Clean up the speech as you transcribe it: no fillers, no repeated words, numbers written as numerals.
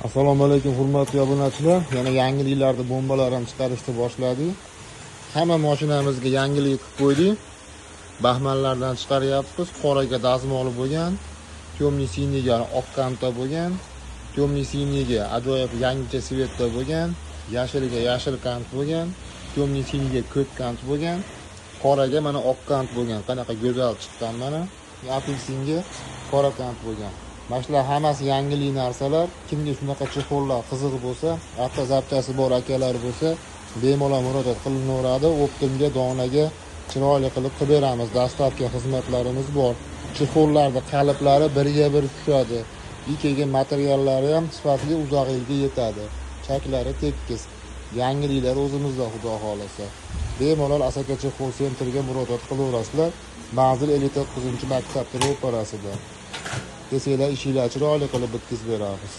Assalomu alaykum hurmatli obunachilar. Yana yangiliklarni bombalarni chiqarishni boshladik. Hamma mashinamizga yangilik qilib qo'ydik. Baxmallardan chiqaryapmiz. Qoraga dazmoli bo'lgan, temniy siniga oq kanta bo'lgan, temniy siniga ajoyib yangicha svetda bo'lgan, yashilga yashil kant bo'lgan, temniy siniga ko'k kant bo'lgan, qoraga mana oq kant bo'lgan. Qanaqa go'zal chiqqan mana. Apelsinga qora kant bo'lgan. Mashlar hammasi yangilik narsalar. Kimga shunaqa chexollar qiziq bo'lsa, hatto zapchasi bor akalar bo'lsa, bemalol murojaat qilinaveradi. Optimga, donaga chiroyli qilib beramiz. Dastavka xizmatlarimiz bor. Chexollarning qaliplari biriga bir tushadi. Kelgan materiallari ham sifatli, uzoq yilga yetadi. Chaklari tekis. Yangiliklar o'zimizda xudo xolasa. Bemalol Asaka Chexol sentriga murojaat qilaverasizlar. Manzil 59-maktabning ro'parasida. Desanglar ishinglar chiroyli qilib bitkazib beramiz.